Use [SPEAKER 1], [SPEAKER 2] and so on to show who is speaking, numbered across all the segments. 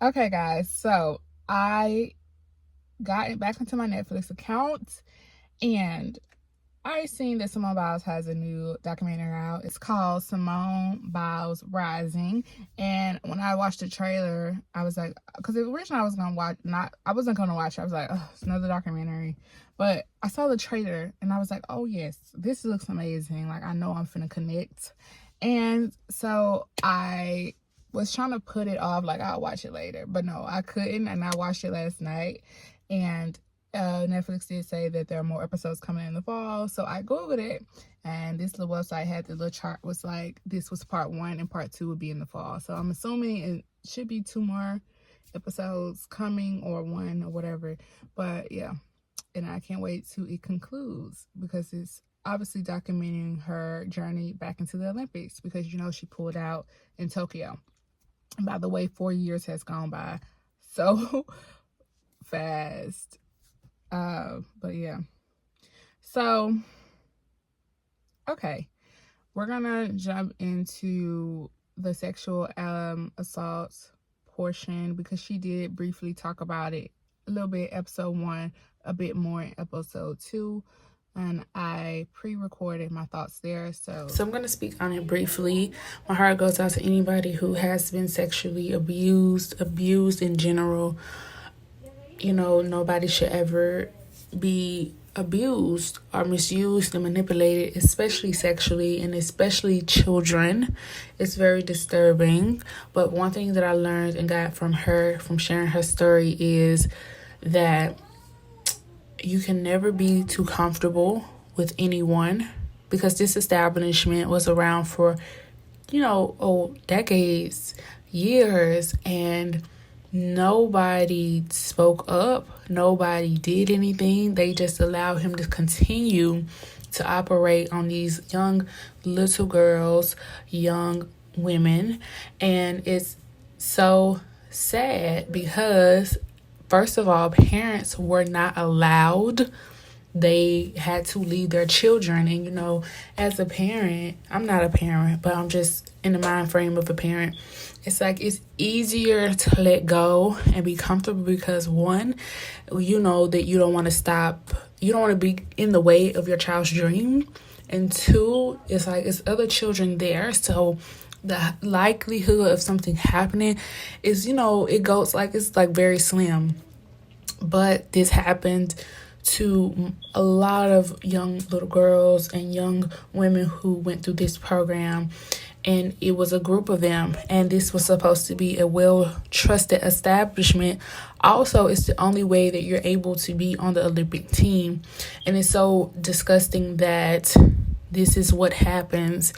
[SPEAKER 1] okay, guys. So I got back into my Netflix account and I seen that Simone Biles has a new documentary out. It's called Simone Biles Rising. And when I watched the trailer, I was like, because originally I was gonna watch, not I wasn't gonna watch it. I was like, oh, it's another documentary. But I saw the trailer and I was like, oh yes, this looks amazing. Like I know I'm finna connect. And so I was trying to put it off, like I'll watch it later. But no, I couldn't, and I watched it last night. And Netflix did say that there are more episodes coming in the fall. So I Googled it, and this little website had the little chart was like, this was part 1 and part 2 would be in the fall. So I'm assuming it should be 2 more episodes coming, or 1 or whatever. But yeah, and I can't wait till it concludes, because it's obviously documenting her journey back into the Olympics, because she pulled out in Tokyo. And by the way, 4 years has gone by so fast. But yeah. So, okay. We're gonna jump into the sexual assault portion, because she did briefly talk about it a little bit episode 1, a bit more in episode 2, and I pre-recorded my thoughts there. So I'm going to speak on it briefly. My heart goes out to anybody who has been sexually abused in general. Nobody should ever be abused or misused and manipulated, especially sexually, and especially children. It's very disturbing. But one thing that I learned and got from her, from sharing her story, is that you can never be too comfortable with anyone, because this establishment was around for, decades, years, and nobody spoke up. Nobody did anything. They just allowed him to continue to operate on these young little girls, young women. And it's so sad because, first of all, parents were not allowed. They had to leave their children. And, as a parent, I'm not a parent, but I'm just in the mind frame of a parent. It's like it's easier to let go and be comfortable because, one, you know that you don't want to stop. You don't want to be in the way of your child's dream. And two, it's like it's other children there. So the likelihood of something happening is, it goes like it's like very slim. But this happened to a lot of young little girls and young women who went through this program. And it was a group of them. And this was supposed to be a well-trusted establishment. Also, it's the only way that you're able to be on the Olympic team. And it's so disgusting that this is what happens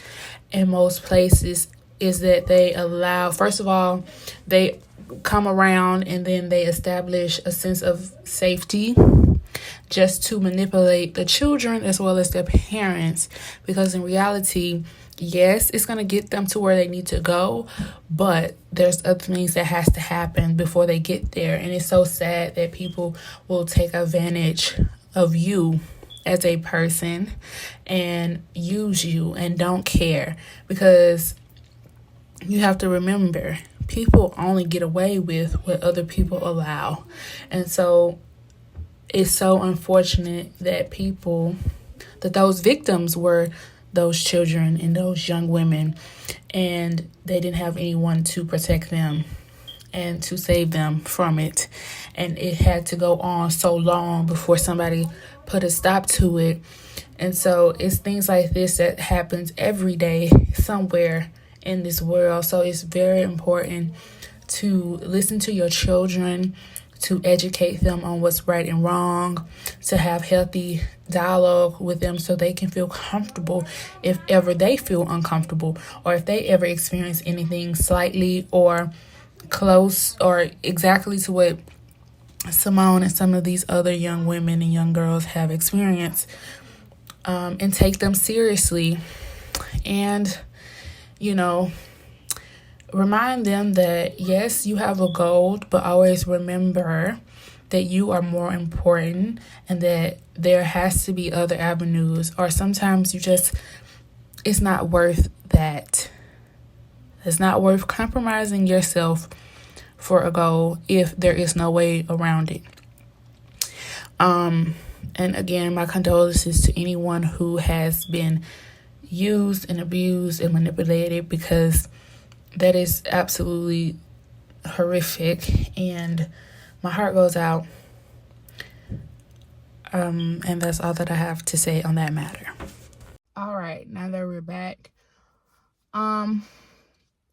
[SPEAKER 1] in most places, is that they allow, first of all, they come around and then they establish a sense of safety just to manipulate the children as well as their parents. Because in reality, yes, it's going to get them to where they need to go, but there's other things that has to happen before they get there. And it's so sad that people will take advantage of you as a person and use you and don't care, because you have to remember, people only get away with what other people allow. And so it's so unfortunate that those victims were those children and those young women, and they didn't have anyone to protect them and to save them from it. And it had to go on so long before somebody put a stop to it. And so it's things like this that happens every day somewhere in this world. So it's very important to listen to your children, to educate them on what's right and wrong, to have healthy dialogue with them so they can feel comfortable if ever they feel uncomfortable, or if they ever experience anything slightly or close or exactly to what Simone and some of these other young women and young girls have experienced, and take them seriously. And, remind them that, yes, you have a goal, but always remember that you are more important and that there has to be other avenues, or sometimes it's not worth that. It's not worth compromising yourself for a goal if there is no way around it. And again, my condolences to anyone who has been used and abused and manipulated, because that is absolutely horrific, and my heart goes out. And that's all that I have to say on that matter. All right, now that we're back,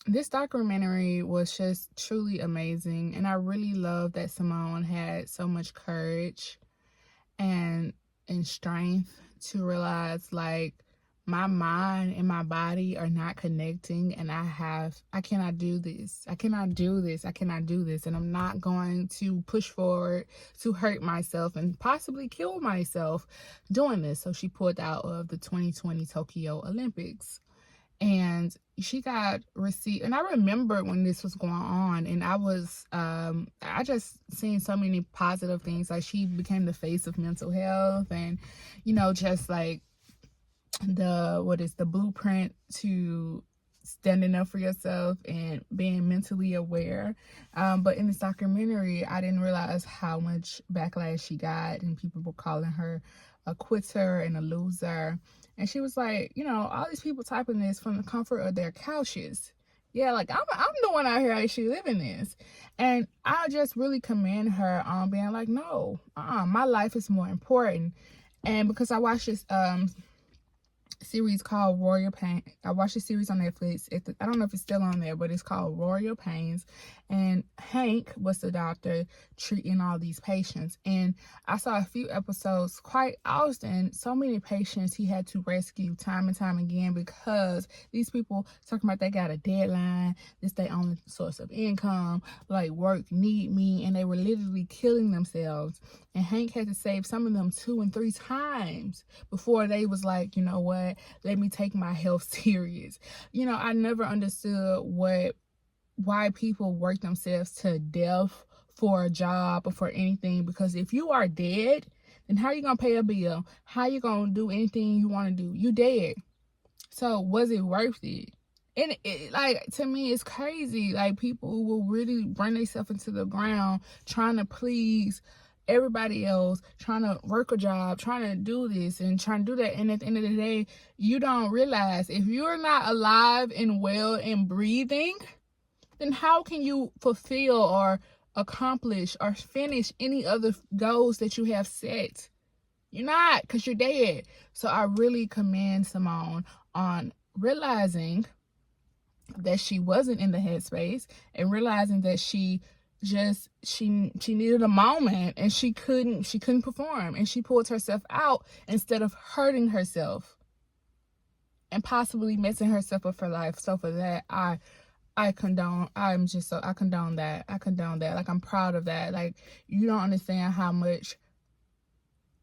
[SPEAKER 1] this documentary was just truly amazing, and I really love that Simone had so much courage and strength to realize, like, my mind and my body are not connecting, and I cannot do this. I cannot do this. I cannot do this. And I'm not going to push forward to hurt myself and possibly kill myself doing this. So she pulled out of the 2020 Tokyo Olympics. And she got receipt. And I remember when this was going on, and I just seen so many positive things. Like, she became the face of mental health, and, just like the blueprint to standing up for yourself and being mentally aware. But in this documentary, I didn't realize how much backlash she got, and people were calling her a quitter and a loser. And she was like, all these people typing this from the comfort of their couches. Yeah, like, I'm the one out here actually living this. And I just really commend her on being like, no, my life is more important. And because I watched this series called Royal Pain. I watched a series on Netflix. I don't know if it's still on there, but it's called Royal Pains. And Hank was the doctor treating all these patients. And I saw a few episodes quite often. So many patients he had to rescue time and time again, because these people talking about they got a deadline. This their only source of income. Like, work need me. And they were literally killing themselves. And Hank had to save some of them 2 and 3 times before they was like, you know what, let me take my health serious. I never understood why people work themselves to death for a job or for anything. Because if you are dead, then how are you going to pay a bill? How are you going to do anything you want to do? You dead. So was it worth it? And like, to me, it's crazy. Like, people who will really run themselves into the ground trying to please everybody else, trying to work a job, trying to do this and trying to do that. And at the end of the day, you don't realize, if you're not alive and well and breathing, then how can you fulfill or accomplish or finish any other goals that you have set? You're not, because you're dead. So I really commend Simone on realizing that she wasn't in the headspace, and realizing that she needed a moment, and she couldn't perform, and she pulled herself out instead of hurting herself and possibly messing herself up for life. So for that, I condone that. Like, I'm proud of that. Like, you don't understand how much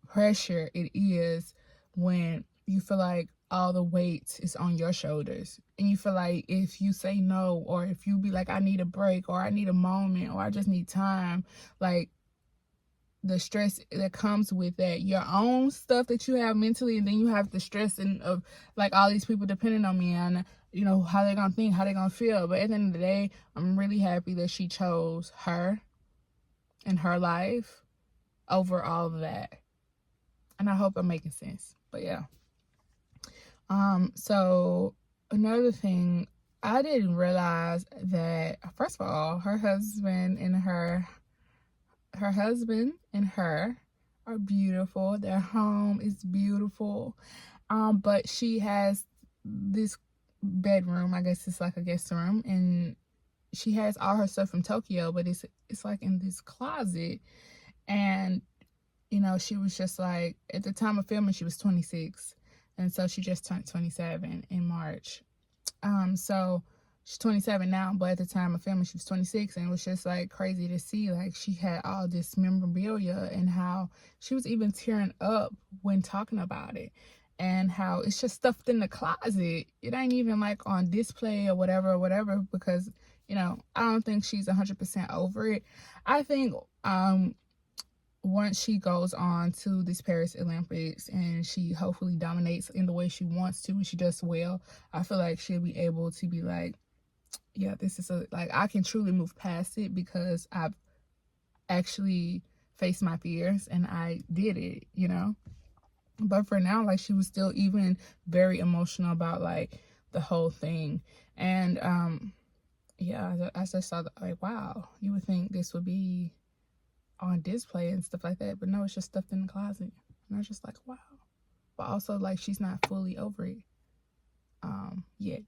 [SPEAKER 1] pressure it is when you feel like all the weight is on your shoulders, and you feel like if you say no, or if you be like, I need a break, or I need a moment, or I just need time, like, the stress that comes with that, your own stuff that you have mentally, and then you have the stress of like, all these people depending on me, and how they're gonna think, how they're gonna feel. But at the end of the day, I'm really happy that she chose her and her life over all of that. And I hope I'm making sense. But yeah. So another thing, I didn't realize that, first of all, her husband and her are beautiful. Their home is beautiful. But she has this bedroom, I guess it's like a guest room, and she has all her stuff from Tokyo, but it's like in this closet. And she was just like, at the time of filming, she was 26. And so she just turned 27 in March. So she's 27 now, but at the time of filming, she was 26. And it was just like crazy to see, like, she had all this memorabilia, and how she was even tearing up when talking about it, and how it's just stuffed in the closet. It ain't even like on display or whatever, because, I don't think she's 100% over it. I think, once she goes on to this Paris Olympics and she hopefully dominates in the way she wants to, and she does well, I feel like she'll be able to be like, yeah, this is I can truly move past it because I've actually faced my fears and I did it, you know. But for now, like, she was still even very emotional about like the whole thing. And yeah, I just saw like, wow, you would think this would be on display and stuff like that, but no, it's just stuffed in the closet. And I was just like, wow. But also, like, she's not fully over it yet.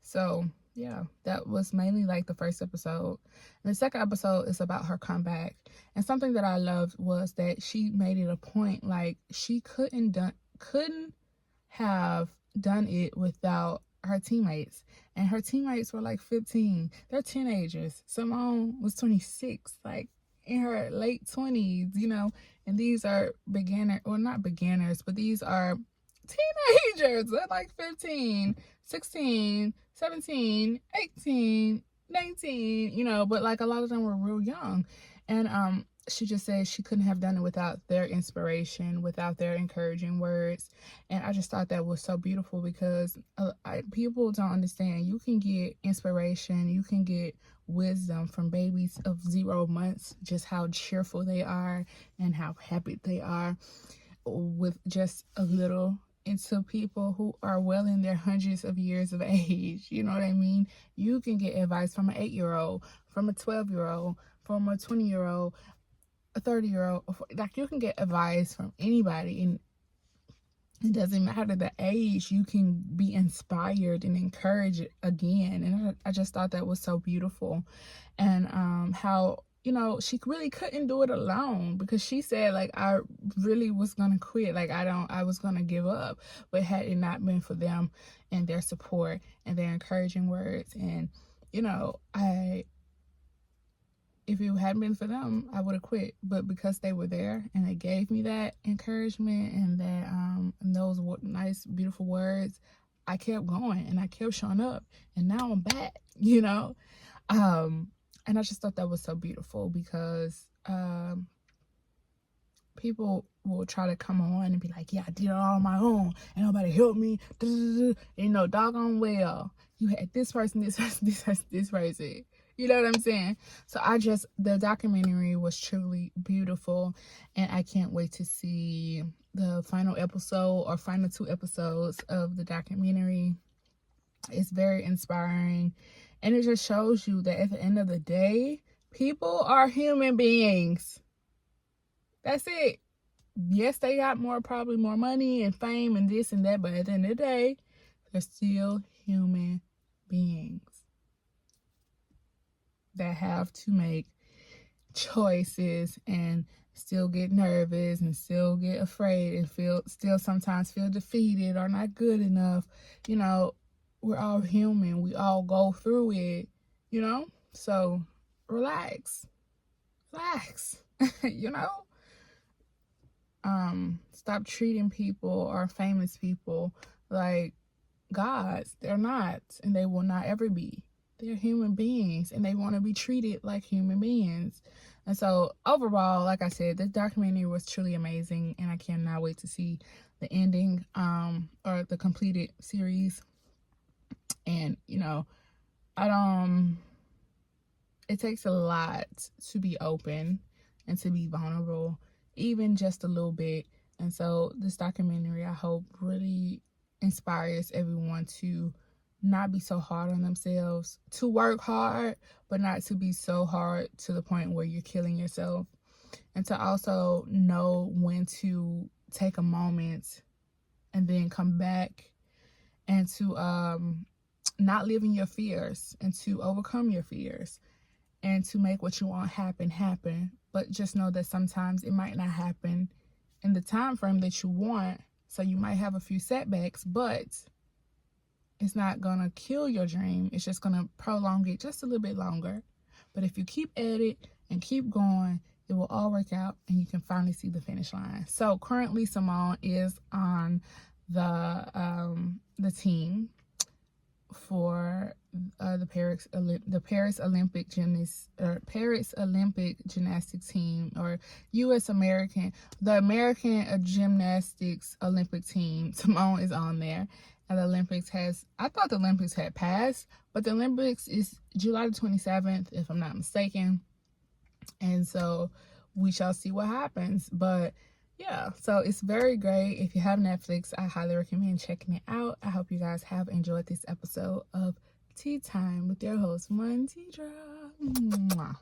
[SPEAKER 1] So yeah, that was mainly like the first episode. And the second episode is about her comeback. And something that I loved was that she made it a point, like, she couldn't have done it without her teammates. And her teammates were like 15. They're teenagers. Simone was 26, like in her late 20s, you know. And these are not beginners, but these are teenagers. They're like 15, 16, 17, 18, 19, you know, but like a lot of them were real young. And she just said she couldn't have done it without their inspiration, without their encouraging words. And I just thought that was so beautiful because people don't understand. You can get inspiration, you can get wisdom from babies of 0 months, just how cheerful they are and how happy they are with just a little, into people who are well in their hundreds of years of age. You know what I mean? You can get advice from an 8-year-old, from a 12-year-old, from a 20-year-old, a 30-year-old. Like, you can get advice from anybody, and it doesn't matter the age. You can be inspired and encouraged again. And I just thought that was so beautiful. And how, you know, she really couldn't do it alone, because she said, like, I really was gonna quit, like I was gonna give up. But had it not been for them and their support and their encouraging words, and you know, if it hadn't been for them, I would have quit. But because they were there and they gave me that encouragement and that and those nice, beautiful words, I kept going and I kept showing up. And now I'm back, you know. And I just thought that was so beautiful, because people will try to come on and be like, yeah, I did it all on my own and nobody helped me. You know, doggone well, you had this person, this person, this person, this person. You know what I'm saying? So the documentary was truly beautiful, and I can't wait to see the final episode or final 2 episodes of the documentary. It's very inspiring, and it just shows you that at the end of the day, people are human beings. That's it. Yes, they got probably more money and fame and this and that, but at the end of the day, they're still human beings that have to make choices and still get nervous and still get afraid and still sometimes feel defeated or not good enough. You know, we're all human. We all go through it, you know? So relax. You know? Stop treating people or famous people like gods. They're not, and they will not ever be. They're human beings, and they want to be treated like human beings. And so overall, like I said, this documentary was truly amazing, and I cannot wait to see the ending or the completed series. And you know, it takes a lot to be open and to be vulnerable, even just a little bit. And so this documentary, I hope, really inspires everyone to not be so hard on themselves, to work hard, but not to be so hard to the point where you're killing yourself. And to also know when to take a moment and then come back, and to not live in your fears, and to overcome your fears, and to make what you want happen. But just know that sometimes it might not happen in the time frame that you want. So you might have a few setbacks, but it's not gonna kill your dream. It's just gonna prolong it just a little bit longer. But if you keep at it and keep going, it will all work out, and you can finally see the finish line. So currently, Simone is on the team for the Paris Olympic gymnastics team, or the American Gymnastics Olympic team. Simone is on there, the Olympics I thought the Olympics had passed, but the Olympics is July the 27th, if I'm not mistaken. And so we shall see what happens. But yeah, so it's very great. If you have Netflix, I highly recommend checking it out. I hope you guys have enjoyed this episode of Tea Time with your host, Montidra. Mwah.